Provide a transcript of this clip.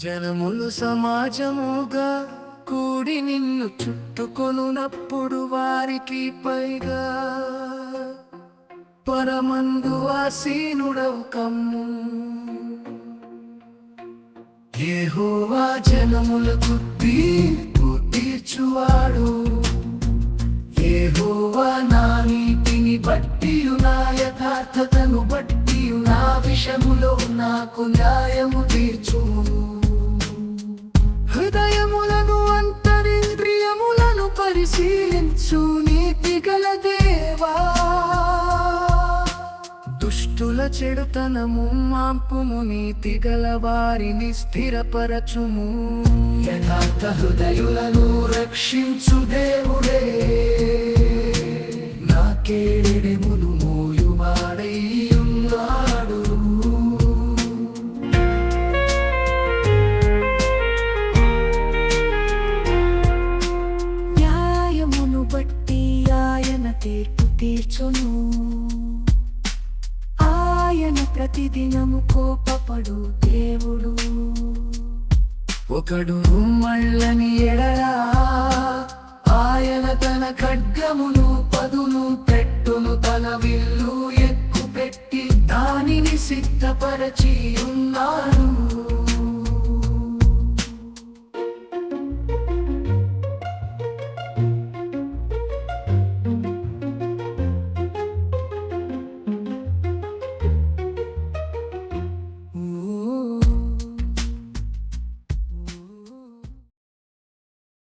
జనములు సమాజముగా కూడి నిన్ను చుట్టుకొనున్నప్పుడు వారికి పైగా పరమందు ఆసీనుడవు కమ్ము. యెహోవా జనములకు తీర్పు తీర్చువాడు. యెహోవా నా నీతిని బట్టియు నా యథార్థతను బట్టియు నా విషములో నాకు న్యాయము తీర్చుము. హృదయములను అంతరింద్రియములను పరిశీలించు నీతిగల దేవా. దుష్టుల చెడుతనము మాంపుము, నీతిగల వారిని స్థిరపరచుము. యథార్థ హృదయులను రక్షించు దేవుడే, నా కేడెములు మోయువాడై ఉన్నాడు. న్యాయమును బట్టి ఆయన తీర్పు తీర్చును. ఆయన ప్రతిదినము కోపపడు దేవుడు. ఒకడు మళ్ళని ఎడలా ఆయన తన ఖడ్గమును పదును పెట్టును. తన విల్లు ఎక్కుపెట్టి దానిని సిద్ధపరచి ఉన్నాడు.